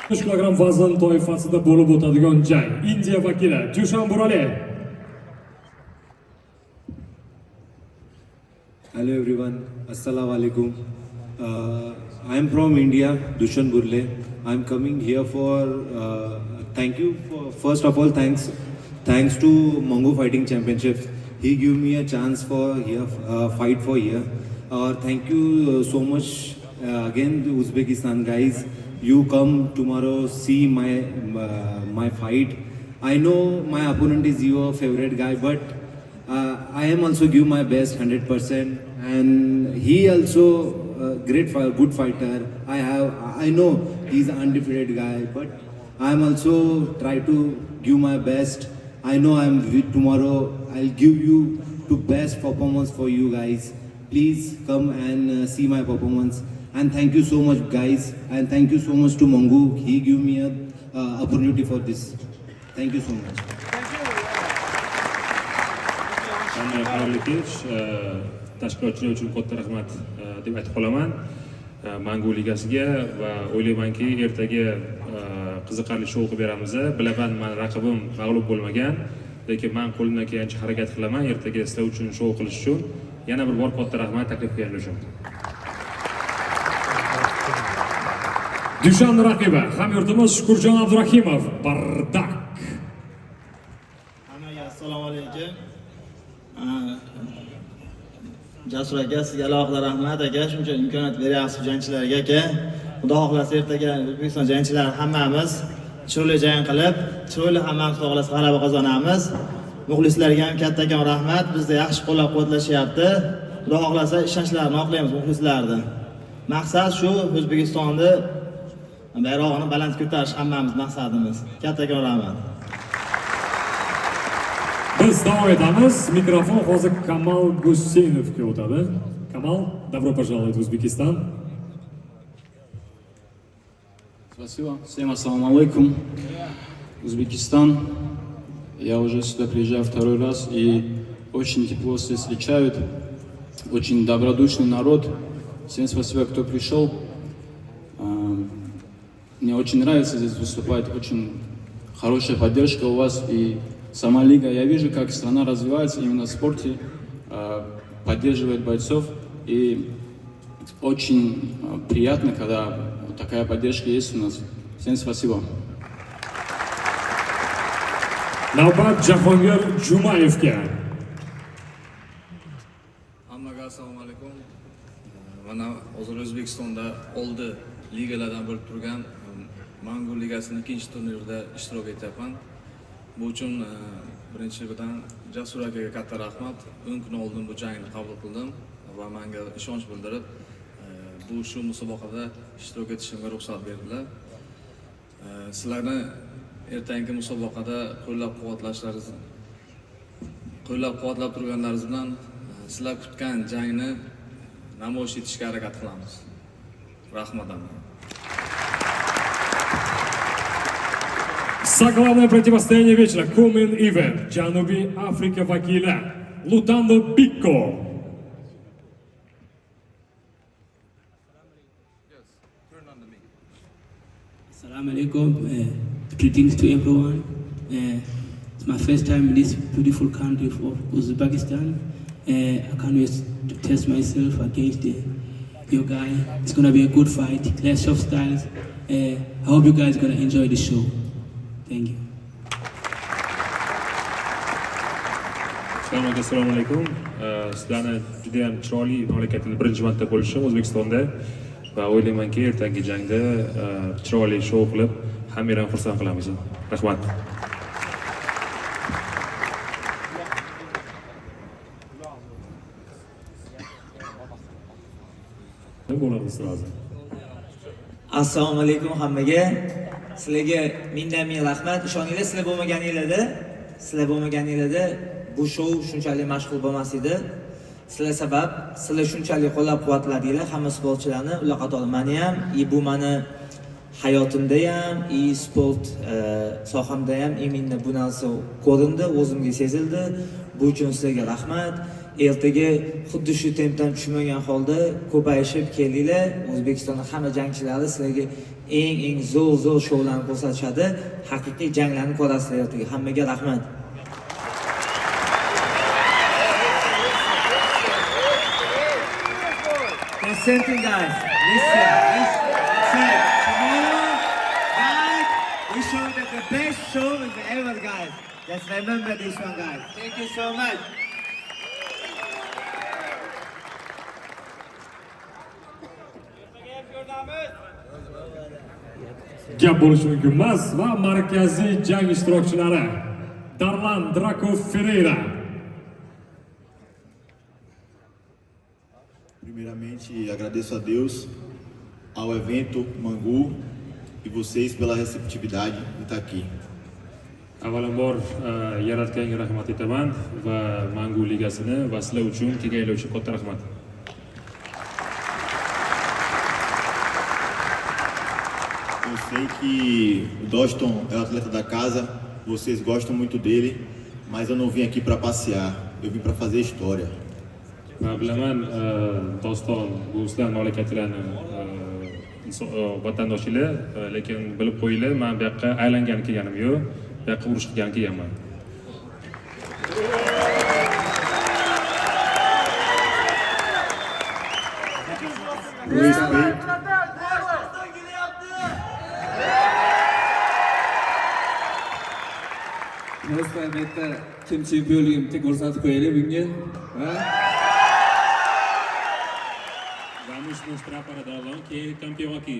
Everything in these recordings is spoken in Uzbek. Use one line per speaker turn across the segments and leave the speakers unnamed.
60 kilogramm vazn toifasida bo'lib o'tadigan jang. Indiya vakili Dushan Burale.
Hello everyone, Assalamu alaikum. I am from India, Dushan Burle. I am coming here for thank you for first of all thanks to Mongo Fighting Championships. He gave me a chance for here fight for here. Thank you so much again to Uzbekistan guys. You come tomorrow see my fight. I know my opponent is your favorite guy, but I am also give my best 100%, and he also good fighter. I know he's an undefeated guy, but I am also try to give my best. I know I am with tomorrow. I'll give you the best performance for you guys. Please come and see my performance. And thank you so much guys. And thank you so much to Mongo. He gave me a opportunity for this. Thank you so much.
Xayrli kech. Tashkilotchilar uchun katta rahmat deb aytib qolaman. Mango ligasiga va o'ylaymanki ertaga qiziqarli shou qilib beramiz. Bilaman, men raqibim mag'lub bo'lmagan, lekin men qo'limdan kelgancha harakat qilaman ertaga sizlar uchun shou qilish uchun. Yana bir bor katta rahmat taklif qilganingiz uchun. Dushan raqibi hamyurtimiz Shukurjon Abdurahimov, Bardak.
Hammaga assalomu alaykum. Jasur aka, sizga alohida rahmat aka, shuncha imkoniyat beryapsiz jangchilarga aka. Xudo xohlasa ertaga O'zbekiston jangchilari hammamiz chiroyli jang qilib, chiroyli hammamiz xohlasa g'alaba qozonamiz. Muxlislarga ham kattakon rahmat, bizni yaxshi qo'llab-quvvatlashyapti. Xudo xohlasa ishonchlarini oqlaymiz muxlislarni. Maqsad shu, O'zbekistonni bayrog'ini baland ko'tarish hammamiz maqsadimiz. Kattakon rahmat.
Biz davom etamiz. Mikrofon hozir Kamal Gusenovga o'tadi. Kamal, добро пожаловать в Узбекистан.
Спасибо. Всем ассаламу алейкум. Узбекистан. Я уже сюда приезжаю второй раз и очень тепло все встречают. Очень добродушный народ. Всем спасибо, кто пришел. Мне очень нравится здесь выступать. Очень хорошая поддержка у вас и сама лига. Я вижу, как страна развивается именно в спорте, поддерживает бойцов. И очень приятно, когда вот такая поддержка есть у нас. Всем спасибо.
Navbat Jahongir Jumayevga.
Hammaga assalomu alaykum. Mana hozir O'zbekistonda oldi ligalardan bo'lib turgan Mango ligasining ikkinchi turnirida ishtirok etyapman. Bu uchun birinchidan Jasur akaga katta rahmat. 10 kun oldin bu jangni qabul qildim va menga ishonch bildirib, shu musobaqada ishtirok etishimga ruxsat berdilar. Sizlarni ertangi musobaqada qo'llab turganlaringiz bilan sizlar kutgan jangni namoyish etishga harakat qilamiz. Rahmat.
Главное противостояние вечера. Common Event. Janubiy Afrika vakili Lutando Bikko.
Assalamu alaikum. Greetings to everyone. It's my first time in this beautiful country of Uzbekistan. I can't wait to test myself against your guy. It's gonna be a good fight. Clash of styles. I hope you guys are gonna enjoy the show. Thank you.
Assalomu alaykum. Sizlarni juda ham chiroyli mamlakatning birinchi marta bo'lishim O'zbekistonda va o'ylaymanki ertangi jangda chiroyli shou qilib hammalarni xursand qilamiz. Rahmat.
Assalomu alaykum hammaga. Sizlarga ming rahmat. Ishoninglar, sizlar bo'lmaganinglarda bu shou shunchalik mashg'ul bo'lmas edi. Sizlar sabab, sizlar shunchalik qo'llab-quvvatladinglar hamma sportchilarni. Ular qatori meni ham, bu meni hayotimda ham, sport sohamda ham imminni bu narsa ko'rindi, o'zimga sezildi. Bu uchun sizlarga rahmat. ertaga xuddi shu tempdan tushmagan holda ko'payishib keldinglar. O'zbekistonning hamma jangchilari sizlarga eng zo'r shoularni ko'rsatishadi. Haqiqiy janglarni ko'rasizlar ertaga. Hammaga rahmat. Listen, guys. Listen. Tomorrow night we show them the best show ever, guys. Just remember this one, guys. Thank you so much.
Gap bo'lishi mumkin emas va markaziy jang ishtirokchilari Darlan Draco Ferreira.
Primeiramente, agradeço a Deus, ao evento Mangu e vocês pela receptividade de estar aqui.
Avvalambor yaratganga rahmat aytaman va Mangu ligasini va sizlar uchun kelganlar uchun katta rahmat.
Eu sei que o Doston é o atleta da casa, vocês gostam muito dele, mas eu não vim aqui para passear, eu vim para fazer história.
Va bilaman Doston bu sizlar mamlakatlarni vatandoshlar, lekin bilib qo'yinglar, men bu yoqqa aylangani kelganim yo'q, bu yoqqa urush qilgani kelganman.
O respeito,
Do'stlar, albatta kim chempionligini bitta ko'rsatib qo'yaylik bunga.
Vamos mostrar para Darlan que ele é campeão aqui.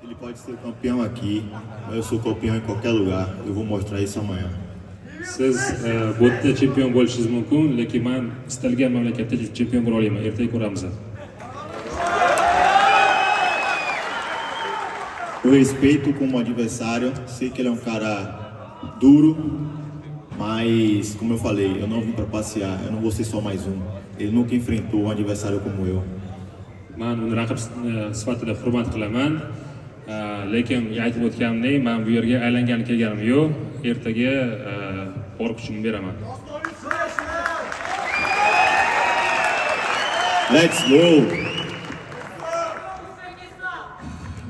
ele pode ser campeão aqui, mas eu sou campeão em qualquer lugar, eu vou mostrar isso amanhã.
Siz bu yerda chempion bo'lishingiz mumkin, lekin men istalgan mamlakatda chempion bo'la olaman. Ertaga ko'ramiz.
Eu respeito como adversário, sei que ele é um cara duro, mas como eu falei, eu não vim para passear, eu não vou ser só mais um. Ele nunca enfrentou um adversário como eu.
Men uni raqib sifatida hurmat qilaman. Lekin aytib o'tganimdek, men bu yerga aylangani kelganim yo'q. Ertaga bor kuchimni beraman.
Let's go!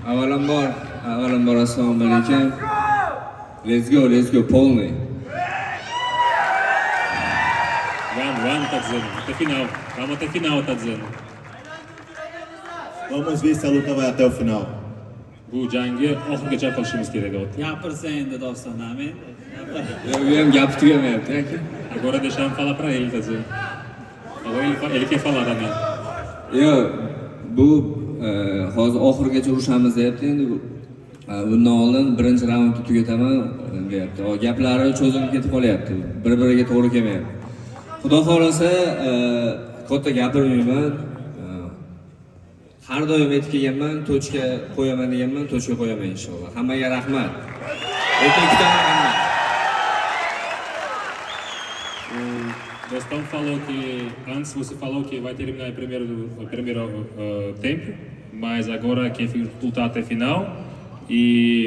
Avvalambor assalomu alaykum. Let's go, полный.
One tá dizendo, até final. Vamos até final, tá dizendo.
Vamos ver se a luta vai até o final.
Bu jangni oxirigacha qilishimiz kerak edi.
Gapirsa endi Doston, amen. Bu ham gapi tugamayapti aka.
Agora deixamos falar para ele, tá dizendo. Agora ele quer falar também.
Yo'q, bu hozir oxirigacha urushamiz deyapti endi. Bundan oldin birinchi raundni tugataman deyapti. Gaplari cho'zilib ketib qolyapti. Bir-biriga to'g'ri kelmayapti. Xudo xolasa katta gapirmayman. Har doim aytib kelganman, tochka qo'yaman deganman, tochka qo'yaman inshaalloh. Hammaga rahmat.
Doston falou que antes você falou que vai terminar o primeiro tempo, mas agora quem fica lutar até final.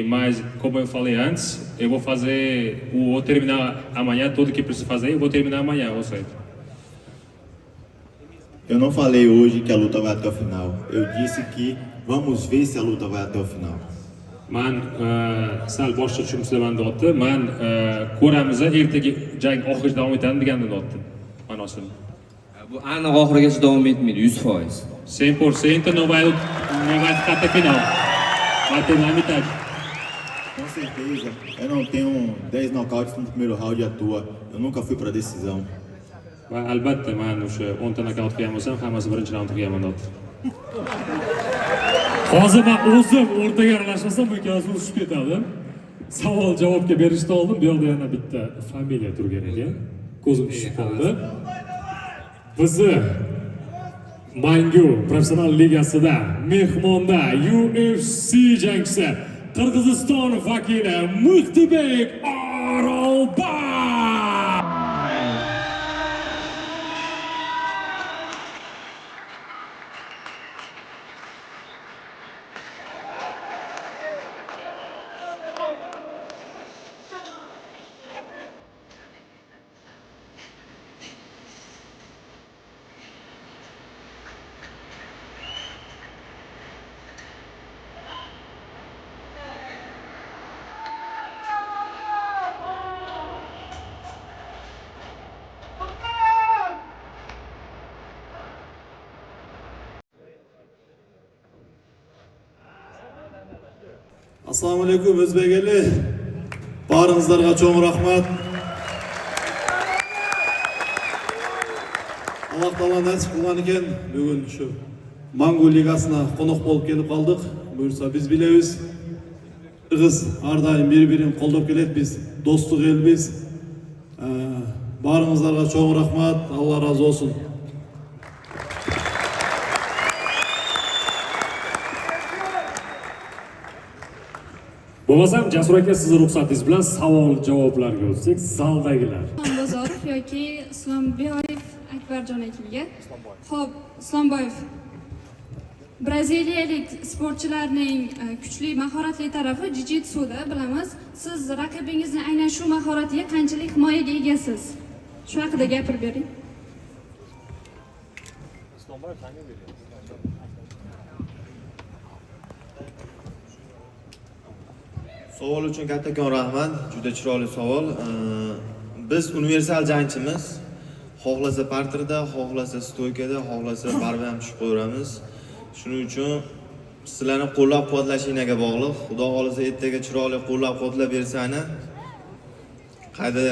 Mas como eu falei antes, eu vou terminar amanhã tudo que preciso fazer, eu vou terminar amanhã, ou seja.
Eu não falei hoje que a luta vai até o final. Eu disse que vamos ver se a luta vai até o final.
Man sal boshqa tushuntirman deyapti. Man ko'ramiz, ertaga jang oxirigacha davom etadi deganini deyapti. Ma'nosini.
Bu aniq oxirigacha davom etmaydi, 100%.
100% não vai ficar até final. Vai terminar metade.
Com certeza, eu não tenho 10 nocautes no primeiro round à toa. Eu nunca fui para decisão.
Va albatta men o'sha 10 ta nokaut qilgan bo'lsam, hammasi birinchi raundda qilganman deyapti.
Hozir men o'zim o'rtaga aralashmasam bu ikkalasi urushib ketadi. Savol javobga berishdan oldin bu yerda yana bitta familiya turgan ekan. Ko'zim tushib qoldi. Bizni Mangu professional ligasida mehmonda UFC jangchisi Qirg'iziston vakili Muhtibek Orolboy.
Assalomu alaykum o'zbek eli. Baringizlarga cho'ng rahmat. Alloh taolo nasib qilgan ekan, bugun shu Mangu ligasına qo'noq bo'lib kelib qoldik. Buyursa biz bilamiz. Qirg'iz har doim bir-birini qo'llab keladi, biz do'stlik elmiz. Baringizlarga cho'ng rahmat. Alloh razı olsun.
Bo'lmasam Jasur aka sizni ruxsatingiz bilan savol-javoblarga o'tsak, zaldagilar.
Bozorov yoki Islomboyev Akbarjon akaga. Xo'p, Islomboyev. Braziliyalik sportchilarning kuchli mahoratli tarafi jiu-jitsuda bilamiz. Siz raqibingizni aynan shu mahoratiga qanchalik himoyaga egasiz? Shu haqida gapirib bering.
Savol uchun kattakon rahmat. Juda chiroyli savol. Biz universal jangchimiz. Xohlasa parterda, xohlasa stoykada, xohlasa baribir ham tushib qo'yamiz. Shuning uchun sizlarni qo'llab-quvvatlashingizga bog'liq. Xudo xolisa ertaga chiroyli qo'llab-quvvatlab bersanglar, qayda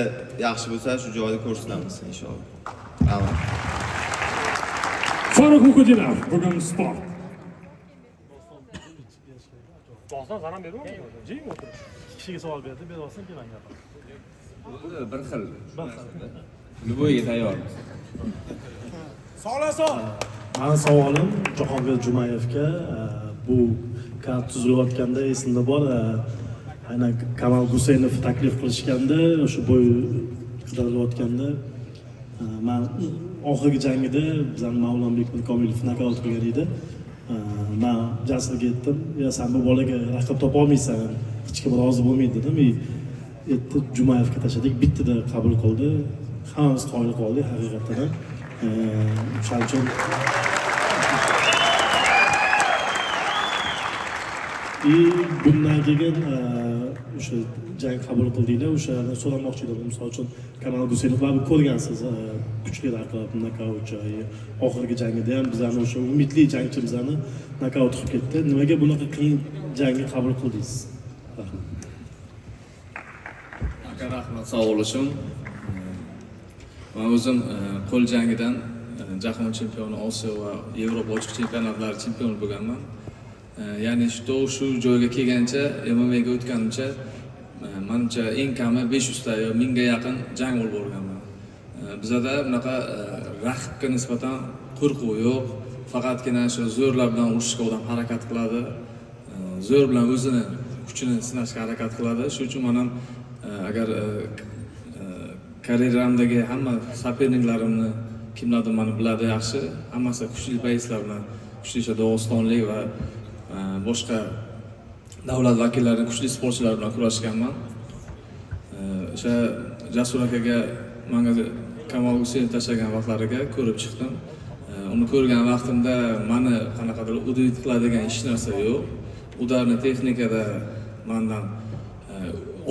yaxshi bo'lsa shu joyda ko'rsatamiz inshaalloh. Rahmat.
Farruh Muqudinov, bugun sport.
Boshdan zaram bermaymi? Jim o'tir. Kishiga savol berdi, berasam keyin menga.
Bir xil. Luboyga tayyormiz.
Mani savolim Jahongir Jumayevga bu kart tuzilayotganda esimda bor. Aynan Kamal Guseynov taklif qilishganda, o'sha bo'y qidirilayotganda men oxirgi jangida bizning Mavlonbek Komilov nokaut qilgan edi. Men Jasurga aytdim, "Ya sen bu bolaga raqib topa olmaysan, hech kim rozi bo'lmaydi" dedim. Etti Jumayevga tashladik, bittida qabul qildi. Hammamiz qoyil qoldik haqiqatan. Shuning uchun bundan keyin o'sha jang qabul qildinglar, o'shani so'ramoqchi edim. Misol uchun Kamal Guseynov baribir ko'rgansiz, kuchli raqib, nokautchi. Oxirgi jangida ham bizlarni o'sha umidli jangchimizni nokaut qilib ketdi. Nimaga bunaqa qiyin jangni qabul qildingiz? Rahmat.
Rahmat savol uchun. Men o'zim qo'l jangidan jahon chempioni, Osiyo va Yevropa ochiq chempionatlari chempioni bo'lganman. Ya'ni shu joyga kelgancha, MMA ga o'tganimcha, menimcha eng kami 500 ta yo 1000 ga yaqin jang olib borganman. Bizda bunaqa raqibga nisbatan qo'rquv yo'q. Faqatgina shu zo'rlar bilan urushga odam harakat qiladi. Zo'r bilan o'zini kuchini sinashga harakat qiladi. Shuning uchun men ham agar karyeramdagi hamma soperniklarimni kimlardir meni biladi yaxshi, hammasi kuchli payslar bilan, kuchli Dog'istonlik va boshqa davlat vakillari, kuchli sportchilar bilan kurashganman. O'sha Jasur akaga menga Kamal Guseynov tashlagan vaqtlariga ko'rib chiqdim. Uni ko'rgan vaqtimda meni qanaqadir udvit qiladigan hech narsa yo'q. Ularni texnikada mendan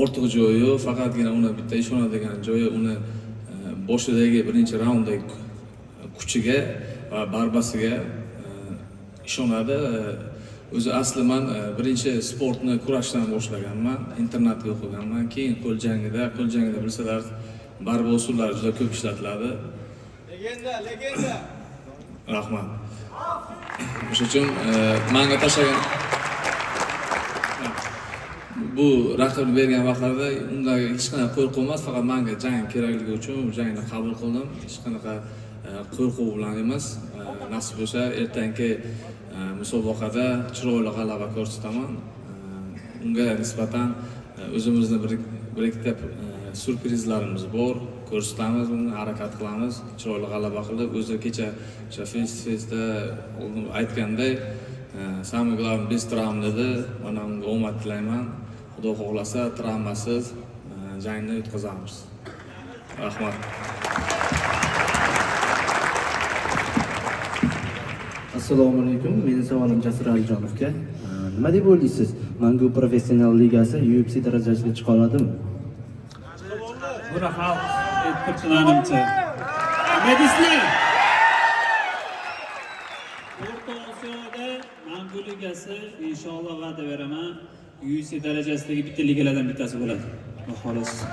ortiq joyi yo'q, faqatgina uni bitta ishonadigan joyi uni boshidagi birinchi raunddagi kuchiga va barbasiga ishonadi. O'zi asli men birinchi sportni kurashdan boshlaganman, internatga o'qiganman. Keyin qo'l jangida bilsalar, barba usullari juda ko'p ishlatiladi. Legenda. Rahmat. O'sha uchun menga tashlagan bu raqibni bergan vaqtlarda unda hech qanaqa qo'rquv emas, faqat menga jang kerakligi uchun jangni qabul qildim. Hech qanaqa qo'rquv bilan emas. Nasib bo'lsa, ertangi musobaqada chiroyli g'alaba ko'rsataman. Unga nisbatan o'zimizni bir ikkita surprizlarimiz bor. Ko'rsatamiz, uni harakat qilamiz, chiroyli g'alaba qilib, o'zi kecha o'sha festda aytganday, "Samый главный без travm" dedi. Mana unga omad tilayman. Xudo xohlasa travmasiz jangni o'tkazamiz. Rahmat.
Assalomu alaykum. Mening savolim Jasur Alijonovga. Nima deb o'ylaysiz? Mangu professional ligasi UFC darajasiga chiqa oladimi?
Buni xalq aytib Medislar. O'rta Osiyoda Mangu ligasi inshaalloh va'da beraman. UFC darajasidagi bitta ligalardan bittasi bo'ladi. Xudo xolasa.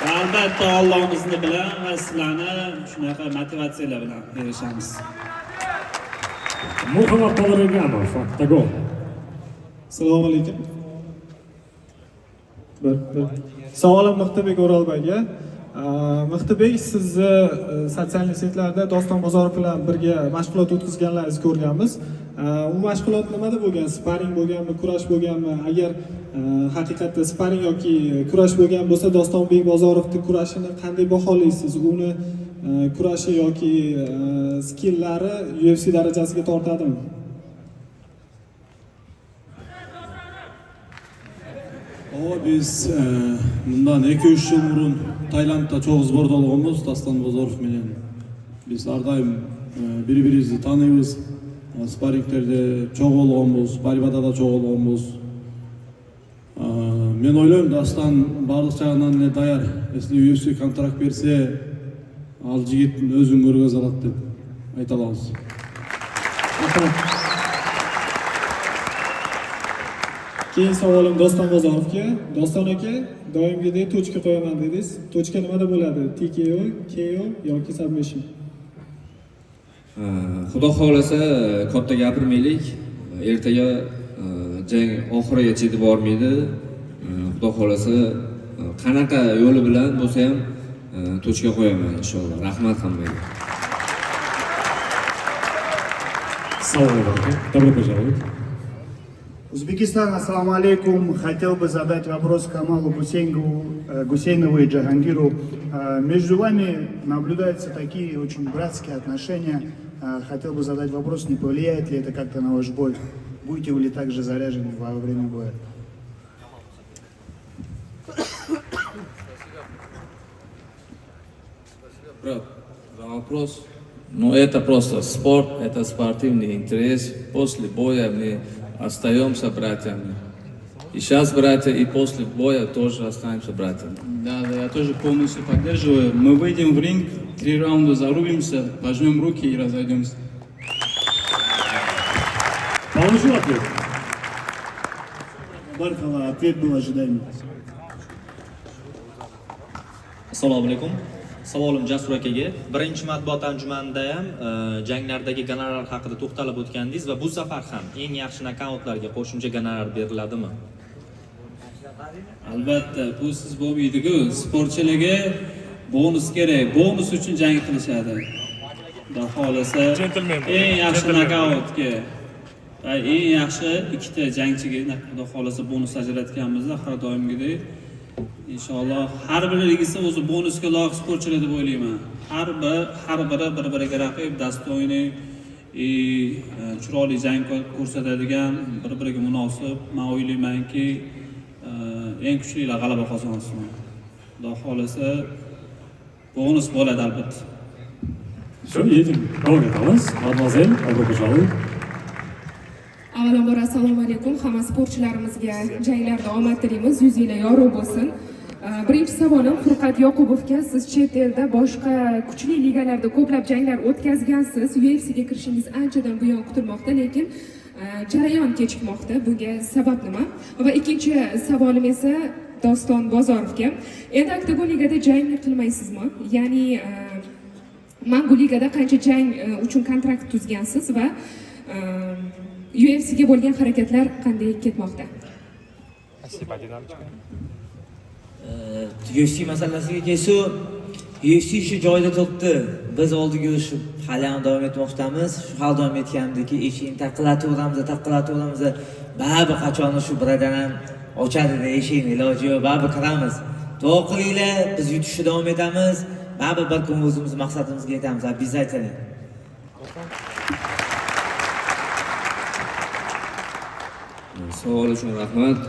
Va albatta Allohimizni bilan va sizlarni shunaqa motivatsiyalar bilan erishamiz.
Muhammad Tolraganov, Octagon.
Assalomu alaykum. Savolim Mixtibek O'rolboyga. Mixtibek, sizni sotsial setlarda Doston Bozorov bilan birga mashg'ulot o'tkazganlaringizni ko'rganmiz. U mashg'ulot nimada bo'lgan? Sparing bo'lganmi, kurash bo'lganmi? Agar haqiqatda sparing yoki kurash bo'lgan bo'lsa, Dostonbek Bozorovning kurashini qanday baholaysiz? Uni kurashi yoki skillari UFC darajasiga tortadimi?
Biz bundan 2-3 yıl burun Taylandda çok zborda olganmiz Doston Bozorov bilen. Biz har doim bir-birimizni tanıymiz. Sparinglarda çok olganmiz, Barbada da çok olganmiz. Men oylayman Doston barliq jagынан ne dayar. Esli UFC kontrakt berse, al jigitni özün көргөз алат деп айта алабыз.
Keyin savolim Doston Bozorovga. Doston aka, doimgidek tochka qo'yaman dedingiz. Tochka nimada bo'ladi? TKO, KO yoki submission?
Xudo xolasa katta gapirmaylik. Ertaga jang oxirigacha yetib bormaydi. Xudo xolasa qanaqa yo'li bilan bo'lsa ham tochka qo'yaman inshaalloh. Rahmat hammaga.
Добро пожаловать.
Узбекистан, ассаламу алейкум. Хотел бы задать вопрос Камалу Гусейнову и Джахангиру. Между вами наблюдаются такие очень братские отношения. Хотел бы задать вопрос, не повлияет ли это как-то на ваш бой? Будете ли также заряжены во время боя?
Брат, за вопрос. Ну, это просто спорт, это спортивный интерес. После боя мы остаемся братьями. И сейчас братья, и после боя тоже останемся братьями.
Да, я тоже полностью поддерживаю. Мы выйдем в ринг, 3 раунда зарубимся, пожмем руки и разойдемся.
Получил ответ?
Бархала, ответ был ожидаемый.
Assalomu alaykum. Savolim Jasur akaga. Birinchi matbuot anjumanida ham janglardagi gonorar haqida to'xtalib o'tgandingiz va bu safar ham eng yaxshi nokautlarga qo'shimcha gonorar beriladimi?
Albatta, bu siz bo'lmaydi-ku. Sportchilarga bonus kerak. Bonus uchun jang qilishadi. Xudo xolasa eng yaxshi nokautga va eng yaxshi ikkita jangchiga xudo xolasa bonus ajratganmiz har doimgidek. İnşallah har birisi o'zi bonusga loyiq sportchilar deb o'ylayman. Har biri bir-biriga raqib, dastoyni, chiroyli jang ko'rsatadigan, bir-biriga munosib. Men o'ylaymanki, eng kuchlilar g'alaba qozonsin. Xudo xolasa bonus bo'ladi albatta.
Все, едем. Davom etamiz. Mademoiselle, добро пожаловать.
Avvalambor assalomu alaykum. Hamma sportchilarimizga janglarda omad tilaymiz. Yuzinglar yorug' bo'lsin. Birinchi savolim Furqat Yoqubovga. Siz chet elda boshqa kuchli ligalarda ko'plab janglar o'tkazgansiz. UFC'ga kirishingiz anchadan buyon kutilmoqda, lekin jarayon kechikmoqda. Bunga sabab nima? Va ikkinchi savolim esa Doston Bozorovga. Endi Octagon ligada jang qilmaysizmi? Ya'ni Mangu ligada qancha jang uchun kontrakt tuzgansiz va UFC'ga bo'lgan harakatlar qanday ketmoqda?
UFC masalasiga kelsa, UFC shu joyida turibdi. Biz oldiga yurishib hali ham davom etmoqdamiz. Shu hal davom etgandiki, eshikni taqilataveramiz. Baribir qachon shu biradan ham ochadi eshikni, iloji yo'q, baribir kiramiz. Duo qilinglar, biz yutishda davom etamiz. Baribir bir kun o'zimiz maqsadimizga yetamiz, обязательно.
Savol uchun rahmat.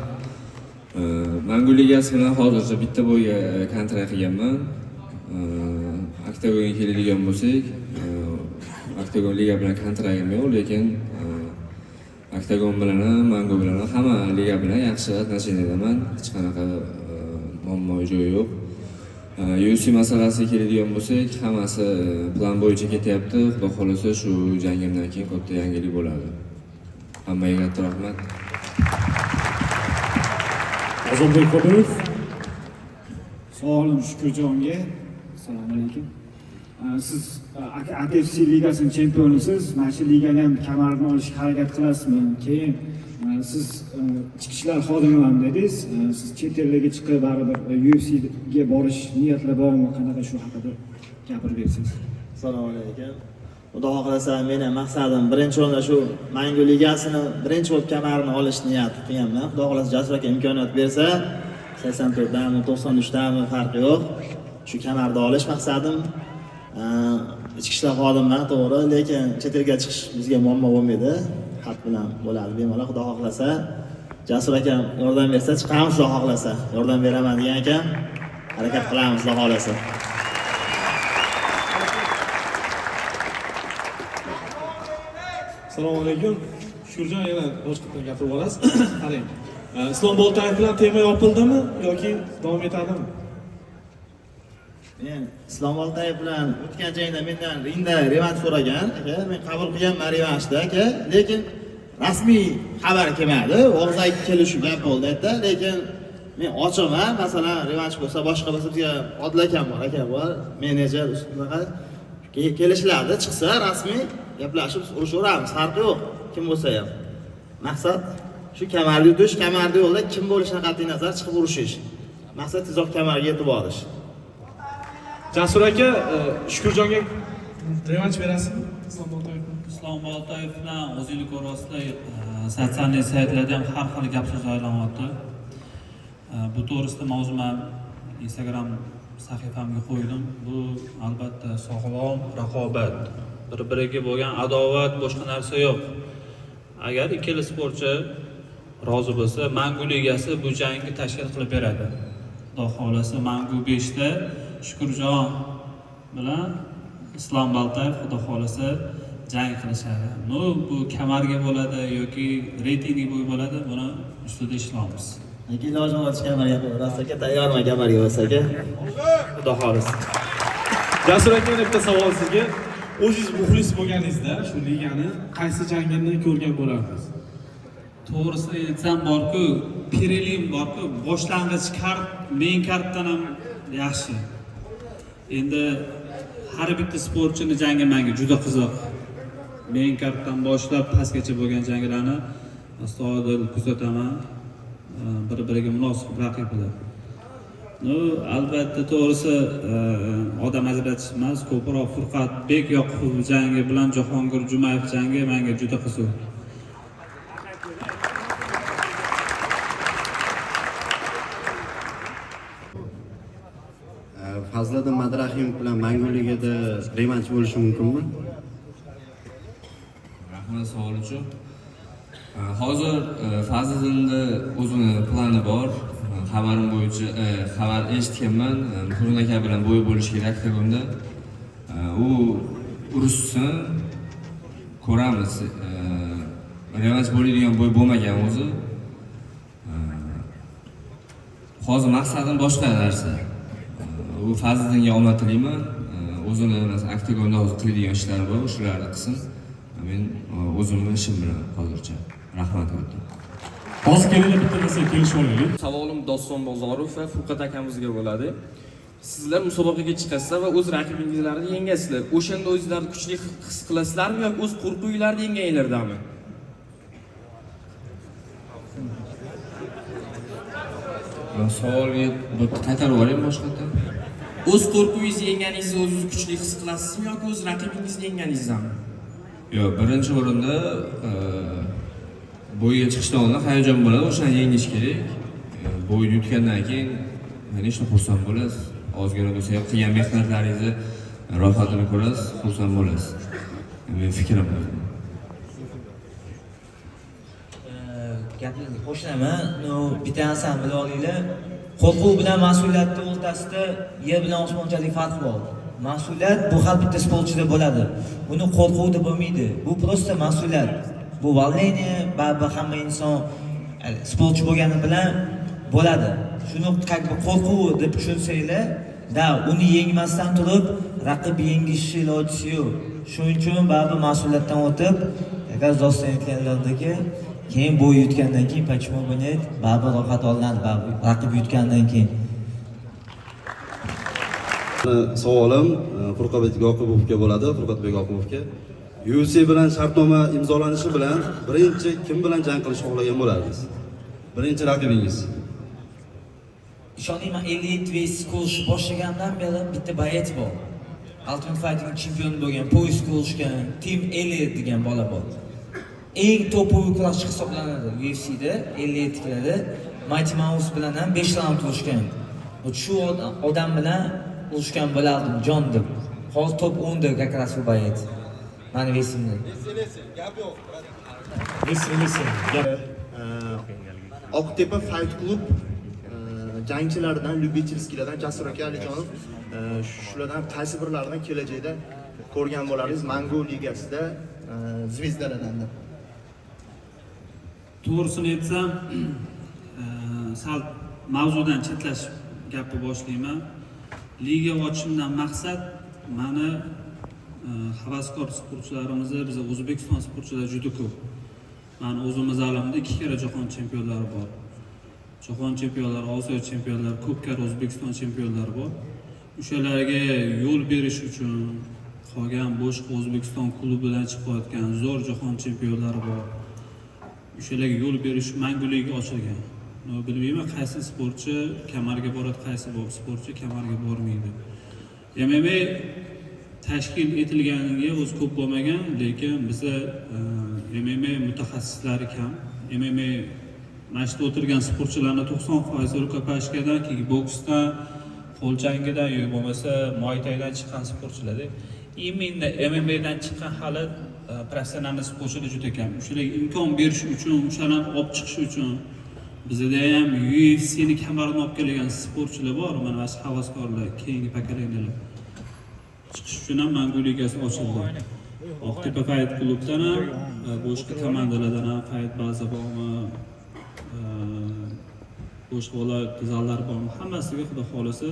Mangu ligasi bilan hozircha bitta bo'yga kontrakt qilganman. Octagonga keladigan bo'lsak, Octagon liga bilan kontraktim yo'q, lekin Octagon bilan ham, Mangu bilan ham hamma liga bilan yaxshi отношениyaman. Hech qanaqa muammo joyi yo'q. UFC masalasiga keladigan bo'lsak, hammasi plan bo'yicha ketyapti. Xudo xolasa shu jangimdan keyin katta yangilik bo'ladi. Hammaga katta rahmat.
Ozodbek Qodirov.
Sog' olun Shukurjonga. Assalomu alaykum. Siz ATFC ligasining chempionisiz. Mana shu ligani ham kamarini olishga harakat qilasizmi? Keyin siz chiqishlar xodimiman dedingiz. Siz chet ellarga chiqib baribir UFCga borish niyatlar bormi? Qanaqa shu haqida gapirib bersangiz.
Assalomu alaykum. Xudo xohlasa meni maqsadim birinchi o'rinda shu Mangu ligasini birinchi bo'lib kamarini olish niyat qilganman. Xudo xohlasa Jasur aka imkoniyat bersa 84dami, 93dami farqi yo'q. Shu kamarni olish maqsadim. Ichki ishlar xodimiman to'g'ri, lekin chet elga chiqish bizga muammo bo'lmaydi. Xat bilan bo'ladi bemalol. Xudo xohlasa Jasur aka yordam bersa chiqamiz, xudo xohlasa. Yordam beraman degan ekan. Harakat qilamiz, xudo xohlasa.
Assalomu alaykum. Shukurjon yana boshqadan gapirib olasiz. Qarang. Islom Boltayev bilan tema yopildimi yoki davom etadimi?
Men Islom Boltayev bilan o'tgan jangda mendan ringda revansh so'ragan aka, men qabul qilganman revanshda aka, lekin rasmiy xabar kelmadi. Og'zaki kelishuv gap bo'ldi aytdi, lekin men ochiqman, masalan, revansh bo'lsa boshqa bo'lsa bizga Odil akam bor, aka bor, menejer ustiga kelishlardi, chiqsa rasmiy gaplashib urushaveramiz, farqi yo'q, kim bo'lsa ham. Maqsad shu kamarni yutish, kamarni yo'lda kim bo'lishidan qat'iy nazar chiqib urushish. Maqsad tezroq kamarga yetib olish.
Jasur aka, Shukurjonga revansh berasizmi?
Islom Boltayev bilan o'zingiz ko'rasizlar, sotsial saytlarda ham har xil gap so'z aylanyapti. Bu to'g'risida mavzum Instagram sahifamga qo'ydim. Bu albatta sog'lom raqobat, bir-biriga bo'lgan adovat, boshqa narsa yo'q. Agar ikkala sportchi rozi bo'lsa, Mangu ligasi bu jangni tashkil qilib beradi. Xudo xolasa Mangu 5 da Shukurjon bilan Islom Boltayev xudo xolasa jang qilishadi. Bu kamarga bo'ladi yoki reytingga bo'ladi, buni ustida ishlaymiz.
Lekin ilojim bor kamarga bo'lsa aka, tayyorman kamarga bo'lsa aka. Xudo xolasa.
Jasur aka, bitta savol sizga. O'zingiz muxlis bo'lganingizda shu ligani qaysi jangini ko'rgan bo'lardingiz?
To'g'risini aytsam borku, Pirelim borku, boshlang'ich kart, main kartdan ham yaxshi. Endi har bitta sportchini jangi menga juda qiziq. Main kartdan boshlab pastgacha bo'lgan janglarni astoydil kuzataman. Bir-biriga munosib raqiblar. Albatta to'g'risi odam ajratish emas, ko'proq Furqatbek Yoqubov jangi bilan Jahongir Jumayev jangi menga juda qiziq.
Fazliddin Madrahimov bilan Mangu ligada revansh bo'lishi mumkinmi?
Rahmat savol uchun. Hozir Fazliddinning o'zini plani bor. Xabarim bo'yicha xabar eshitganman. Qurun aka bilan bo'y bo'lish kerak deganda. U urushsin, ko'ramiz. Revansh bo'ladigan bo'y bo'lmagan o'zi. Hozir maqsadim boshqa narsa. U Fazliddinga omad tilayman. O'zini oktagonda hozir qiladigan ishlari bor, shularni qilsin. Men o'zimni ishim bilan hozircha. Rahmat aytaman.
Hozir kelinglar bitta narsa kelishib olaylik.
Savolim Doston Bozorov va Furqat akamizga bo'ladi. Sizlar musobaqaga chiqasizlar va o'z raqibingizlarni yengasizlar. O'shanda o'zingizlarni kuchli his qilasizlarmi yoki o'z qo'rquvinglarni yenganglardami?
Men savolga qaytarib yuboring boshqatdan.
O'z qo'rquvingizni yenganingizni o'zingiz kuchli his qilasizmi yoki o'z raqibingizni yenganingizmi?
Yo'q, birinchi o'rinda bo'yga chiqishdan oldin hayajon bo'ladi, o'shani yengish kerak. Bo'yni yutgandan keyin nechta xursand bo'lasiz. Ozgina bo'lsa ham qilgan mehnatlaringizni rohatini ko'rasiz, xursand bo'lasiz. Men fikrim bor.
Gapingizni qo'shilaman. Bitta narsani bilib olinglar. Qo'rquv bilan mas'uliyatning o'rtasida yer bilan osmonchalik farq bor. Mas'uliyat bu har bitta sportchida bo'ladi. Buni qo'rquvda bo'lmaydi. Bu prosta mas'uliyat. Bu valeniya, baribir hamma inson sportchi bo'lgani bilan bo'ladi. Shuni qo'rquv deb tushunsanglar, uni yengmasdan turib raqib yengishi ilojisi yo'q. Shuning uchun baribir mas'uliyatdan o'tib как раз doston aytganlaridagi keyin bo'y yutgandan keyin почему бы нет baribir rohat olinadi baribir raqib yutgandan keyin.
Savolim Furqatbek Yoqumovga bo'ladi. Furqatbek Yoqumovga UFC bilan shartnoma imzolanishi bilan birinchi kim bilan jang qilishni xohlagan bo'lardingiz? Birinchi raqibingiz.
Ishoningman 57 vs kurashni boshlagandan beri bitta boyet bor. Ultimate Fighting chempioni bo'lgan, poiz kurashgan, Team Elliot degan bola bor. Eng topoviy kurashchi hisoblanadi UFC'da 57 kilada. Mighty Mouse bilan ham 5 raund urishgan. Shu odam bilan urishgan bo'lardim jon deb. Hozir top 10 da как раз bu boyet. Mani vesimda.
Oqtepa Fight Club jangchilaridan, lyubitelskilardan Jasur aka Alijonov shulardan qaysi birlaridan kelajakda ko'rgan bo'lardingiz Mango ligasida zvezdalardan?
To'g'risini aytsam, sal mavzudan chetlash gapni boshlayman. Liga ochishimdan maqsad mani havaskor sportchilarimizni, biz O'zbekiston sportchilari juda ko'p. Mani o'zimiz alamda 2 karra jahon chempionlari bor. Jahon chempionlari, Osiyo chempionlari, ko'p karra O'zbekiston chempionlari bor. O'shalarga yo'l berish uchun qolgan boshqa O'zbekiston klubidan chiqayotgan zo'r jahon chempionlari bor. O'shalarga yo'l berish manguligiga ochilgan. Bilmayman qaysi sportchi kamarga boradi, qaysi sportchi kamarga bormaydi. MMA tashkil etilganiga o'zi ko'p bo'lmagan, lekin bizda MMA mutaxassislari kam. MMA mashqda o'tirgan sportchilarning 90% rukopashkadan, keyin boksdan, qo'l jangidan yoki bo'lmasa Muay Thaidan chiqqan sportchilarda. Imminda MMAdan chiqqan hali professional sportchilar juda kam. O'shalarga imkon berish uchun, o'shalarni olib chiqish uchun bizda ham UFC'ni kamarini olib kelgan sportchilar bor, mana shu havaskorlar, keyingi pokoleniyalar. Chiqish uchun ham Mangu ligasi ochildi. Oqtepa Fight klubdan ham, boshqa komandalardan ham fight baza bormi, boshqa zallar bormi, hammasiga xudo xolasa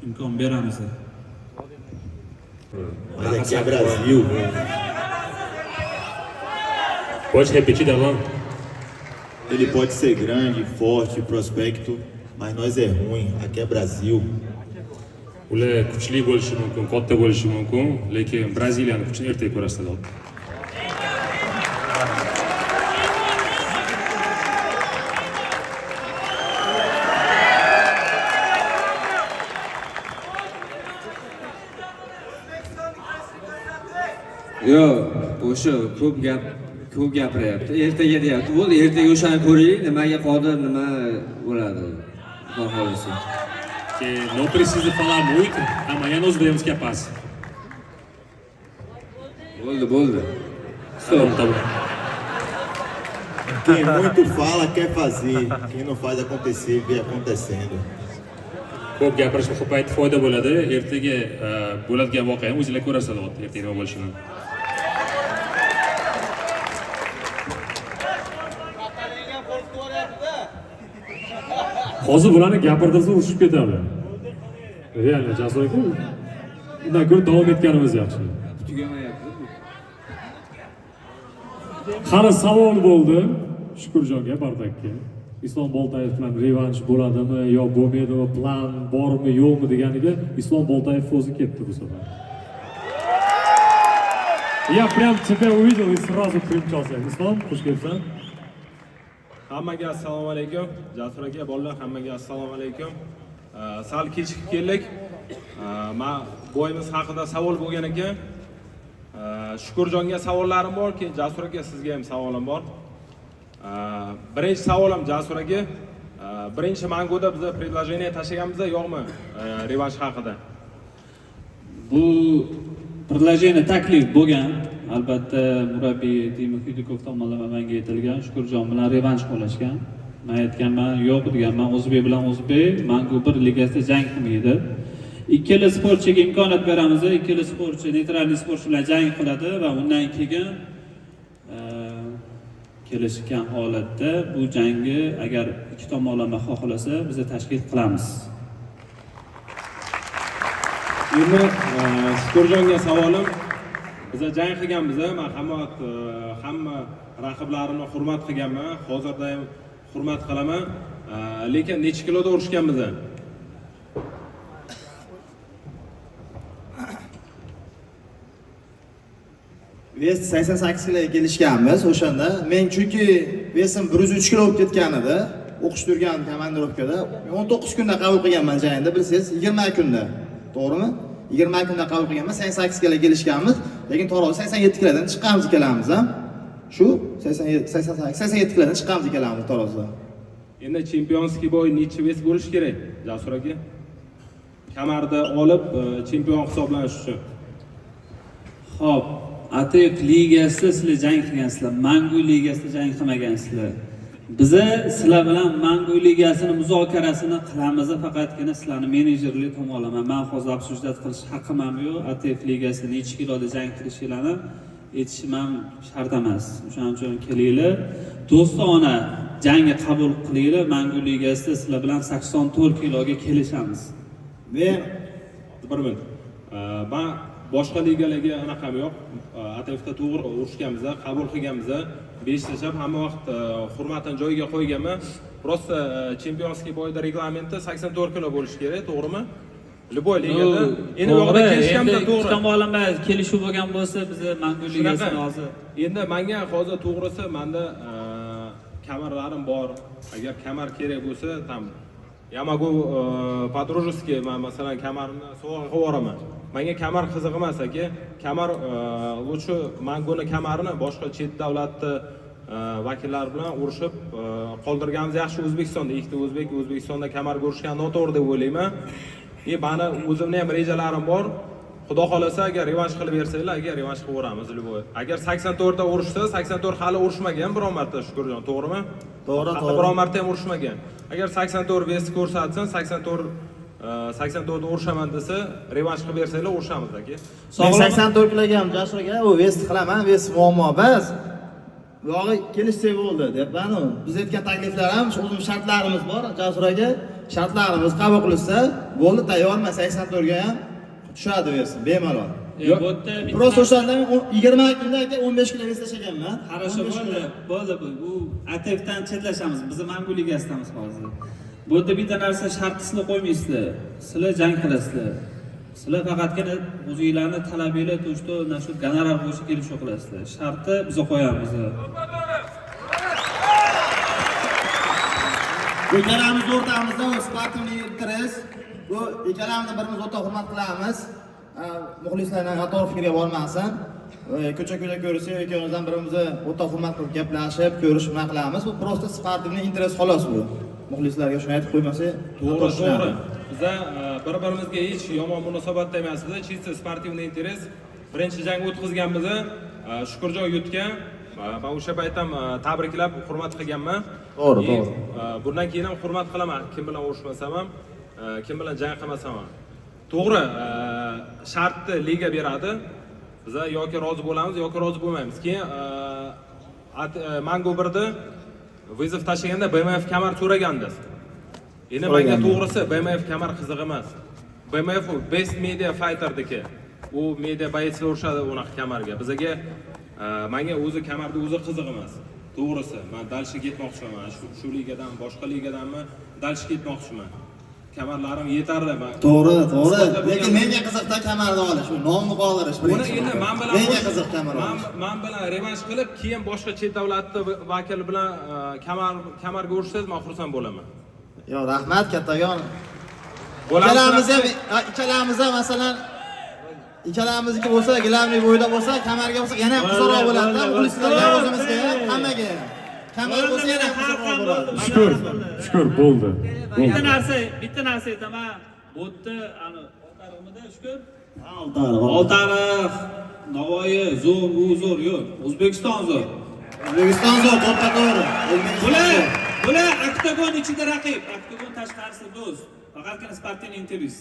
imkon beramiz.
Aqui é Brasil.
Pode repetir, Dalão?
Ele pode ser grande, forte, prospecto, mas nós é ruim. Aqui é Brasil.
Ular kuchli bo'lishi mumkin, katta bo'lishi mumkin, lekin Braziliyani kuchini ertaga ko'rasizlar.
Yo'q, o'sha ko'p gapiryapti. Ertaga deyapti. Bo'ldi, ertaga o'shani ko'raylik, nimaga qodir, nima bo'ladi. Xudo xolasa.
Que não precisa falar muito, amanhã nós vemos que é paz.
Bolda.
Tá bom.
Quem muito fala quer fazer. Quem não faz acontecer, vê acontecendo.
Ko'p gapirish muhim foyda bo'ladi. Ertaga bo'ladigan voqeani o'zinglar ko'rasizlar, ertaga nima bo'lishini.
Hozir bularni gapirdirsa urushib ketadi. Realni Jasur aka. Undan ko'ra davom etganimiz yaxshi.
Tugamayapti.
Qani savol bo'ldi Shukurjonga, Bardakka. Islom Boltayev bilan revansh bo'ladimi yo bo'lmaydimi, plan bormi yo'qmi deganiga Islom Boltayev o'zi ketdi bu safar. Я прям тебя увидел и сразу примчался. Islom, xush kelibsan.
Hammaga assalomu alaykum. Jasur aka, bolalar hammaga assalomu alaykum. Sal kechikib keldik. Men bo'yimiz haqida savol bo'lgan ekan. Shukurjonga savollarim bor, keyin Jasur aka sizga ham savolim bor. Birinchi savolim Jasur aka, birinchi Mangoda biz предложение tashlaganmiz yo'qmi revansh haqida?
Bu предложение taklif bo'lgan. Albatta murabbiy Timur Xudikov tomonidan menga aytilgan, Shukurjon bilan revansh qo'llashgan. Men aytganman, yo'q deganman, O'zbek bilan O'zbek Mangu bir ligasida jang qilmaydi. Ikkala sportchiga imkoniyat beramiz, ikkala sportchi neytral sportchi bilan jang qiladi va undan keyin kelishgan holatda bu jangni agar ikki tomonlama xohlasa biz tashkil qilamiz.
Endi Shukurjonga savolim, Biz jang qilganmiz, men hamma raqiblarimni hurmat qilganman, hozirda ham hurmat qilaman. Lekin necha kiloda urishganmiz?
Vest 88 kiloga kelishganmiz o'shanda. Men chunki vesim 103 kilo bo'lib ketgan edi. O'qish turgan komandirovkada 19 kunda qabul qilganman jangda, bilsangiz 20 kunda. To'g'rimi? 20 kunda qabul qilganman, 88 kiloga kelishganmiz, lekin to'g'ri 87 kilodan chiqqanmiz ikkalamiz ham. Shu 87 kilodan chiqqanmiz ikkalamiz to'g'ri.
Endi chempionskiy bo'y necha vес bo'lish kerak, Jasur aka? Kamarda olib chempion hisoblanish uchun.
Xo'p, ATF ligasida sizlar jang qilgansizlar, Mangu ligasida jang qilmagansizlar. Biza sizlar bilan Mangu ligasini muzokarasini qilamiz, faqatgina sizlarni menejerlik tomonidan. Men hozir obsujdat qilish haqqim ham yo'q. ATF ligasida necha kiloda jang qilishinglarni aytishim ham shart emas. O'shaning uchun kelinglar, do'stona jangga qabul qilinglar. Mangu ligasida sizlar bilan 84 kiloga kelishamiz.
Men bir minut. Men boshqa ligalarga anaqam yo'q. ATFda to'g'ri urishganmiz, qabul qilganmiz. 5 tashlab hamma vaqt hurmatini joyiga qo'yganman. Prosta chempionskiy bo'yida reglamenti 84 kilo bo'lishi kerak, to'g'rimi? Любой ligada. Endi bu yerda kelishganmiz, to'g'ri.
Tomonlama kelishuv bo'lgan bo'lsa, biz Mangu ligasini hozir.
Endi menga hozir to'g'risi menda kamarlarim bor. Agar kamar kerak bo'lsa, tam я могу по-дружески, masalan, kamarni sovg'a qilib yuboraman. Menga kamar qiziq emas aka. Kamar lучше Manguni kamarini boshqa chet davlatni vakillari bilan urushib qoldirganimiz yaxshi. O'zbekistonda ikkita O'zbekistonda kamar ko'rishgan noto'g'ri deb o'ylayman. Meni o'zimning ham rejalarim bor. Xudo xolasa agar revansh qilib bersanglar, agar revansh qilib o'ramiz любой. Agar 84 ta urushsa, 84 hali urushmagan biror marta, Shukurjon, to'g'rimi? To'g'ri. Biror marta ham urushmagan. Agar 84 vest ko'rsatsin, 84 urushaman desa, revansh qilib bersanglar urushamiz aka.
Men 84 kiloga ham Jasur aka, u vest qilaman, vest muammo emas. Buyog'i kelishsak bo'ldi debman. Biz aytgan takliflar ham o'zim shartlarimiz bor, Jasur aka. Shartlarimiz qabul qilinsa, bo'ldi, tayyorman 84 ga ham tushadi vest, bemalol. Prosta o'shanda 20 kunda aka 15 kilo vest tashlaganman.
Хорошо, bo'ldi. Bu ATFdan chetlashamiz. Biz Mangu ligasidamiz hozir. Bu yerda bitta narsa shartisini qo'ymaysizlar. Sizlar jang qilasizlar. Sizlar faqatgina o'zingizlarni talabinglar to'shto shu gonorar bo'yicha kelishuv qilasizlar. Shartni biz qo'yamiz.
Bu ikkalamiz o'rtamizda sportni interes. Bu ikkalamizni birimiz o'ta hurmat qilamiz. Muxlislarning xato fikriga bormasin. Ko'cha-ko'cha ko'rsak, ikkalamiz birimizni o'ta hurmat qilib gaplashib, ko'rish nima qilamiz. Bu prosta sportni interes xolos bu. Muxlislarga shuni aytib qo'ymasak,
to'g'ri. Biz bir-birimizga hech yomon munosabatda emasmiz. Chista sportivniy interes. Birinchi jang o'tkazganmiz. Shukurjon yutgan. Men o'sha payt ham tabriklab, hurmat qilganman.
To'g'ri.
Bundan keyin ham hurmat qilaman. Kim bilan urushmasam ham, kim bilan jang qilmasam ham. To'g'ri, shartni liga beradi. Biz yoki rozi bo'lamiz, yoki rozi bo'lmaymiz. Keyin Mangu 1da vizov tashlaganda BMF kamar so'ragandingiz. Endi menga to'g'risi BMF kamar qiziq emas. BMF best media fighterdiki. U media boyitslar urishadi unaqa kamarga. Bizga menga o'zi kamarda o'zi qiziq emas. To'g'risi, men dalshi ketmoqchiman. Shu ligadan, boshqa ligadanmi dalshi ketmoqchiman. Kamarlarim yetarli.
To'g'ri. Lekin menga qiziqda kamarni olish, shu nomni qoldirish.
Buni endi
menga qiziq kamar olish.
Men bilan revansh qilib, keyin boshqa chet davlatni vakili bilan kamarga urishsangiz, men xursand bo'laman.
Yo, rahmat kattagon. Ikkalamiz ham masalan ikkalamizniki bo'lsa, gilamli bo'yda bo'lsa, kamarga bo'lsa, yana ham qizarroq bo'ladi. Muxlislarga, o'zimizga, hammaga. Kamar bo'lsa yana qizarroq bo'ladi.
Shukur bo'ldi.
Bitta narsa aytaman. Bu yerda Oltariqmida Shukur? Oltariq, Navoiy, zo'r yo'q. O'zbekiston zo'r. To'g'ri. Bular oktagon ichida raqib, oktagon tashqarisi do'st. Faqatgina sportning interes.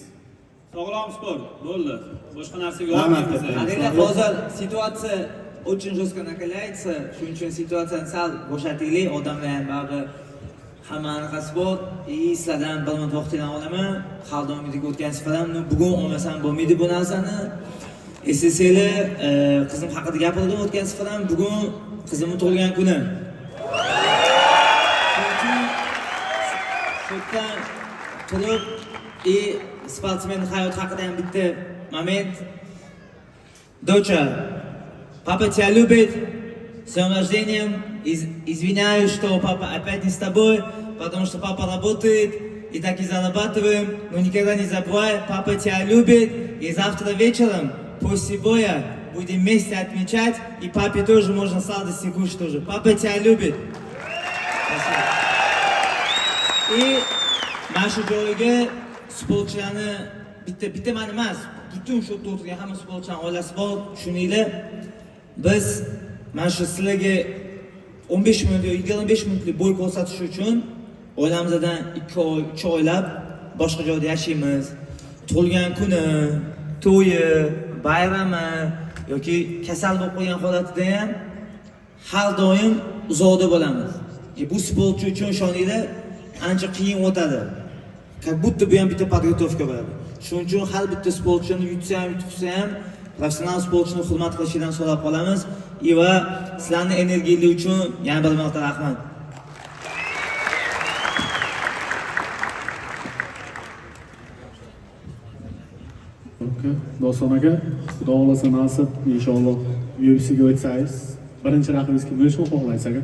Sog'lom sport bo'ldi. Boshqa narsaga yo'qmiz.
Adela hozir situatsiya очень жестко накаляется, shuning uchun situatsiyani sal bo'shataylik. Odamlar ham baribir hammanaqasi bor. Sizlardan bir minut vaqtinglarni olaman. Xaldonga o'tgan safar ham bugun olmasam bo'lmaydi bu narsani. eslaysanglar, qizim haqida gapirdim o'tgan safar ham, bugun qizimning tug'ilgan kuni. Shundan turib, sportsmen hayot haqida ham bitta moment. Доча, папа тебя любит, с днем рождения, извиняюсь, что папа опять не с тобой, потому что папа работает, и так и зарабатываем, но никогда не забывай, папа тебя любит, и завтра вечером, после боя, будем вместе отмечать, и папе тоже можно сладости кушать тоже. Папа тебя любит. Спасибо. И нашу joyiga sportchilarni bitta men emas, butun shu o'tirgan hamma sportchilarning oilasi bor. Shuninglar, biz mana shu sizlarga 15 minut yoki 25 minutlik bo'y ko'rsatish uchun oilamizdan 2 oy, 3 oylab boshqa joyda yashaymiz. Tug'ilgan kuni, to'yi, bayrami yoki kasal bo'lib qolgan holatida ham har doim uzoqda bo'lamiz. Bu sportchi uchun ishoninglar, ancha qiyin o'tadi. Как будто bu ham bitta podgotovka bo'ladi. Shuning uchun har bitta sportchini yutsa ham, yutsa ham professional sportchini hurmat qilishidan so'rab qolamiz. Va sizlarning energiyangiz uchun yana bir marta rahmat.
Doston aka, xudo xolasa nasib, inshaalloh UFC'ga o'tsangiz, birinchi raqibingiz kim bo'lishini xohlaysiz aka?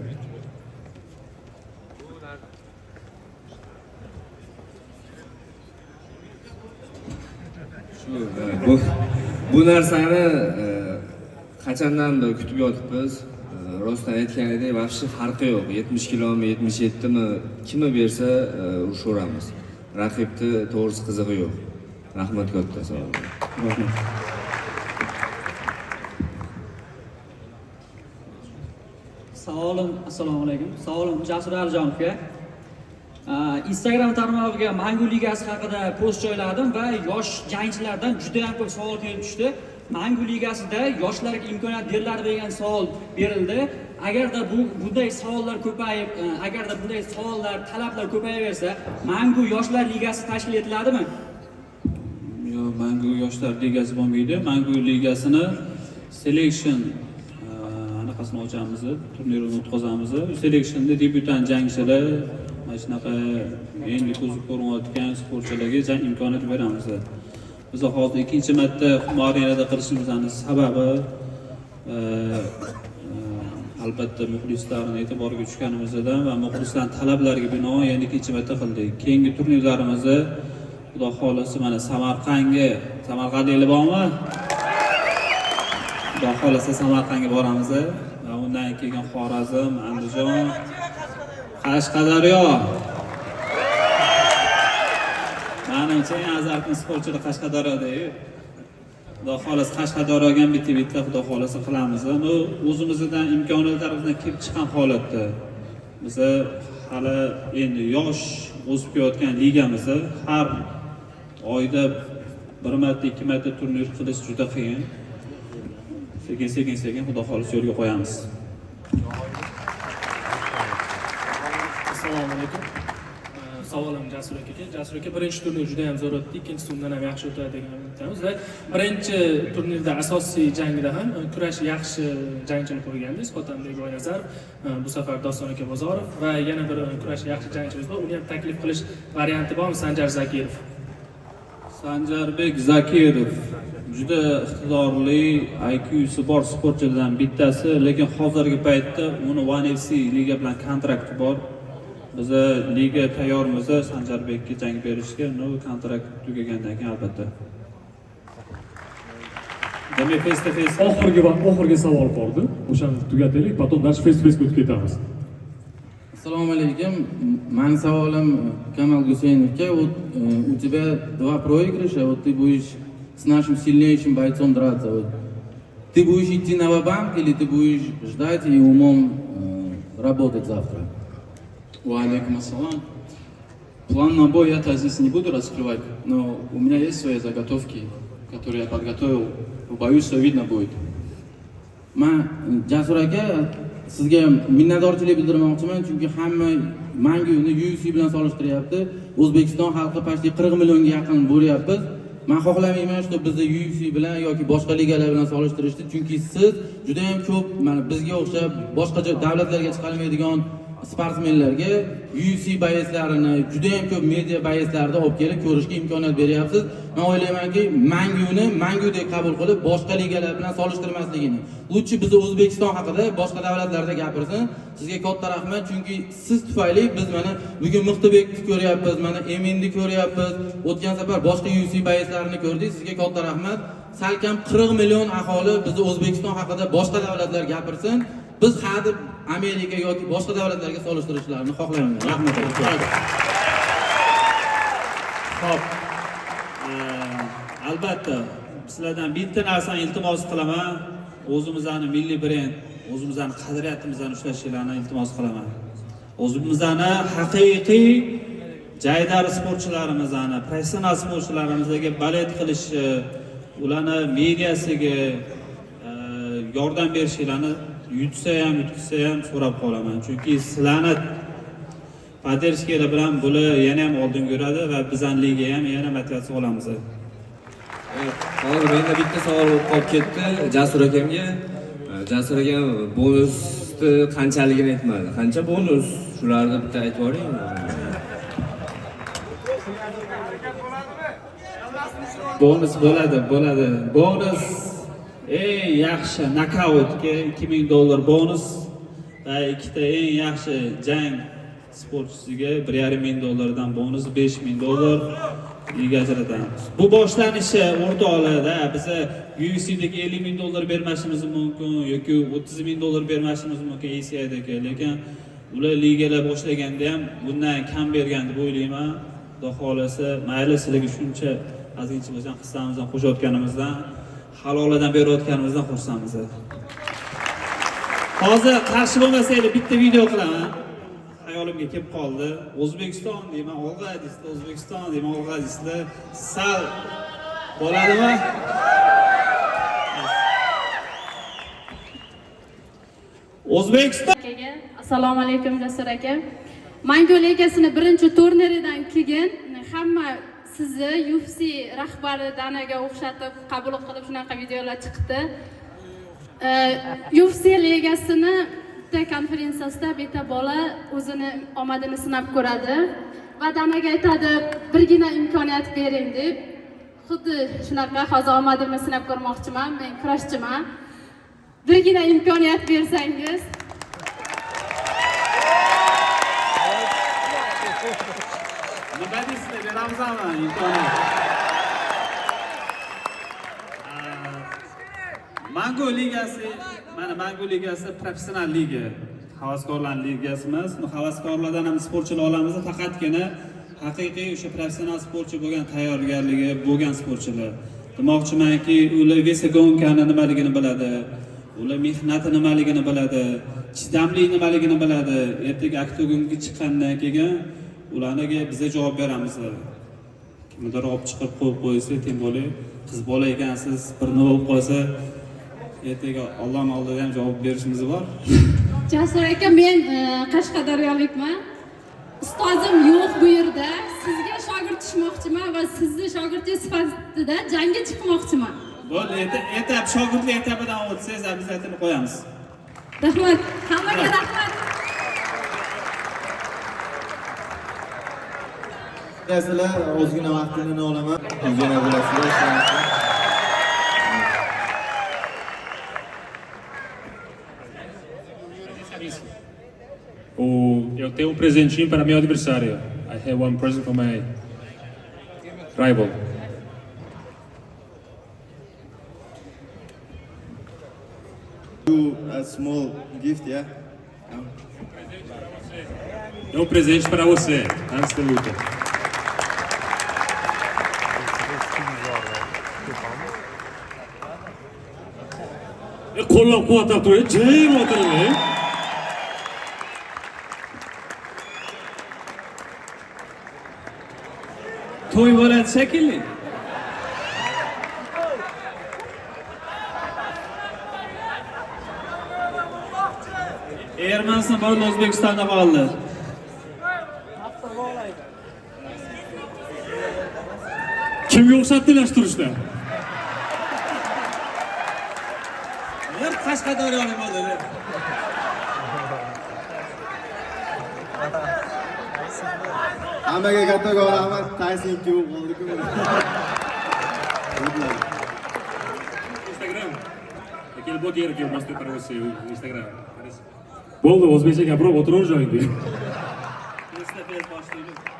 Bu narsani qachondandir kutib yotibmiz. Rostdan aytganidek, vaqti farqi yo'q. 70 kilomi, 77 mi, kimi bersa urushaveramiz. Raqibni to'g'risi qizig'i yo'q. Rahmat katta, sog' bo'ling.
Rahmat.
Savolim, assalomu alaykum. Savolim Jasur Alijonovga. Instagram tarmog'iga Mangu ligasi haqida post joyladim va yosh jangchilardan juda ham ko'p savol kelib tushdi. Mangu ligasida yoshlarga imkoniyat beriladi degan savol berildi. Agarda bunday savollar ko'payib, agarda bunday savollar, talablar ko'payaversa, Mangu yoshlar ligasi tashkil etiladimi?
Yo'q, Mangu yoshlar ligasi bo'lmaydi. Mangu ligasini selection anaqasini ochamiz, turnirini o'tkazamiz. Selectionda debyutant jangchilar, mana shunaqa endi ko'zib ko'rinayotgan sportchilarga jang imkoniyat beramiz. Biz hozir ikkinchi marta Xumorinada qilishimizning sababi albatta muxlislarning e'tiboriga tushganimizdan va muxlislarning talablariga binoan yana ikkinchi marta qildik. Keyingi turnirlarimizni Xudo xolasa mana Samarqandliklar bormi? Xudo xolasa Samarqandga boramiz va undan keyin Xorazm, Andijon, Qashqadaryo. Menimcha eng azartli sportchilar Qashqadaryoda-yu. Xudo xolasa Qashqadaryoga ham bitta Xudo xolasa qilamiz. Bu o'zimizdan imkoniyatlarimizdan kelib chiqqan holatda. Biz hali endi yosh o'sib kelayotgan ligamizni har oyda bir marta, ikki marta turnir qilish juda qiyin. Sekin Xudo xolasa yo'lga qo'yamiz.
Assalomu alaykum. Savolim Jasur akaga. Jasur aka, birinchi turnir juda ham zo'r o'tdi, ikkinchisi undan ham yaxshi o'tadi degan umidamiz va birinchi turnirda asosiy jangida ham kurash yaxshi jangchini qo'ygandingiz, Qo'tanbek Boynazarov, bu safar Doston aka Bozorov va yana bir kurash yaxshi jangchimiz bor. Uni ham taklif qilish varianti bormi? Sanjar Zakirov.
Sanjarbek Zakirov juda iqtidorli, IQ'si bor sportchilardan bittasi, lekin hozirgi paytda uni One FC liga bilan kontrakti bor. Biz liga tayyormiz Sanjarbekka jang berishga, kontrakt tugagandan keyin albatta.
Demak, face-to-face oxirgi savol qoldi. O'shani tugataylik, потом dars face-to-face o'tib ketamiz.
Assalomu alaykum. Mening savolim Kamal Guseynovga. У тебя два проигрыша, вот ты будешь с нашим сильнейшим бойцом драться. Вот. Ты будешь идти на ва-банк или ты будешь ждать и умом работать завтра?
Валейкум ассалам. План на бой я здесь не буду раскрывать, но у меня есть свои заготовки, которые я подготовил. Боюсь, что видно будет.
Men Jasur aka, sizga minnatdorchilik bildirmoqchiman, chunki hamma Manguni UFC bilan solishtiryapti. O'zbekiston xalqi pastda 40 millionga yaqin bo'lyapmiz. men xohlamayman shu bizni UFC bilan yoki boshqa ligalar bilan solishtirishni, chunki siz juda ham ko'p mana bizga o'xshab boshqa davlatlarga chiqolmaydigan sportsmenlarga UFC bayslarini, juda ham ko'p media bayslarida olib kelib ko'rishga imkoniyat beryapsiz. Men o'ylaymanki, mangudek qabul qilib boshqa ligalar bilan solishtirmasligini. Lutchi bizni O'zbekiston haqida boshqa davlatlarda gapirsin. Sizga katta rahmat, chunki siz tufayli biz mana bugun Mixtibekni ko'ryapmiz, mana Eminni ko'ryapmiz. O'tgan safar boshqa UFC bayslarini ko'rdik. Sizga katta rahmat. Salkam 40 million aholi bizni O'zbekiston haqida boshqa davlatlar gapirsin. Biz hozir Amerika yoki boshqa davlatlarga solishtirishlarini xohlayman. Rahmat.
Xo'p. Albatta, sizlardan bitta narsani iltimos qilaman. O'zimizning milliy brend, o'zimizning qadriyatimizni ushlashinglarni iltimos qilaman. O'zimizning haqiqiy jaydar sportchilarimizni, professional sportchilarimizga balet qilishi, ularni mediasiga yordam berishinglarni yutsa ham, yutkisa ham so'rab qolaman. Chunki sizlarni poddershkalar bilan bular yana ham oldinga yuradi va bizning liga ham yana motivatsiya olamiz.
Hozir menda bitta savol qolib ketdi Jasur akamga. Jasur aka bonusni qanchaligini aytmadi. Qancha bonus? Shularni bitta aytib yuboring.
Bonus bo'ladi. Bonus eng yaxshi nokautga $2000 bonus va ikkita eng yaxshi jang sportchisiga $1,500 dan bonus $5,000 liga ajratamiz. Bu boshlanishi o'rtoqlarda biz UFC'dagi $50,000 bermashimiz mumkin yoki $30,000 bermashimiz mumkin ACI'dagi, lekin ular ligalar boshlaganda ham bundan kam bergan deb o'ylayman. Xudo xolasa, mayli sizlarga shuncha ozgincha bo'lsa hissamizdan qo'shayotganimizdan, haloladan berayotganimizdan xursandmiz. Hozir qarshi bo'lmasanglar bitta video qilaman. Hayolimga kelib qoldi. O'zbekiston deyman, olg'a deysizlar, O'zbekiston deyman, olg'a deysizlar. Sal bo'ladimi? O'zbekiston.
Assalomu alaykum Jasur aka. Mangu ligasini birinchi turniridan keyin hamma sizni UFC rahbari Danaga o'xshatib qabul qilib shunaqa videolar chiqdi. UFC ligasini konferensiyasida bitta bola o'zini omadini sinab ko'radi va Danaga aytadi, birgina imkoniyat bering deb. Xuddi shunaqa hozir omadimni sinab ko'rmoqchiman, men kurashchiman. Birgina imkoniyat bersangiz.
Nima deysizlar, beramizmi imkoniyat? Mangu ligasi, mana Mangu ligasi professional liga, havaskorlar ligasi emas. Bu havaskorlardan ham sportchilar olamiz, faqatgina haqiqiy o'sha professional sportchi bo'lgan tayyorgarligi bo'lgan sportchilar. Demoqchimanki, ular vesagonkani nimaligini biladi, ular mehnati nimaligini biladi, chidamli nimaligini biladi. Ertaga oktagonga chiqqandan keyin ularga biz javob beramiz. Kimdir olib chiqib qo'yib qo'ysa, tem bo'la, qiz bola ekansiz, bir nima bo'lib qolsa, ertaga Allohning oldida ham javob berishimiz bor.
Jasur aka, men Qashqadaryolikman. Ustozim yo'q bu yerda. Sizga shogird tushmoqchiman va sizni shogirdingiz sifatida jangga chiqmoqchiman.
Bo'ldi, etap shogirdlik etapidan o'tsangiz, biz aytib qo'yamiz.
Rahmat, hammaga rahmat.
Sizlar ozgina vaqtini olaman. Ozgina bo'lasizlar.
Eu tenho presentinho para meu adversário. I have one present for my rival.
A small gift, yeah?
É presente para você, antes da luta. Qo'llab-quvvatlab turing, jim o'tiring.
To'y bo'ladi shekilli. Ermaniston bo'ldi, O'zbekistonda qoldi.
Kimga o'xshatdilar turishda?
Bir Qashqadaryolik bo'ldi.
Hammaga kattakon rahmat. Tayson ikki bo'ldi-ku.
Instagram. Aquele blogueiro que eu mostrei para você, o Instagram. Bo'ldi, o'zbekcha gapirib o'tiraver joyingda.
Esda bez boshlaydi.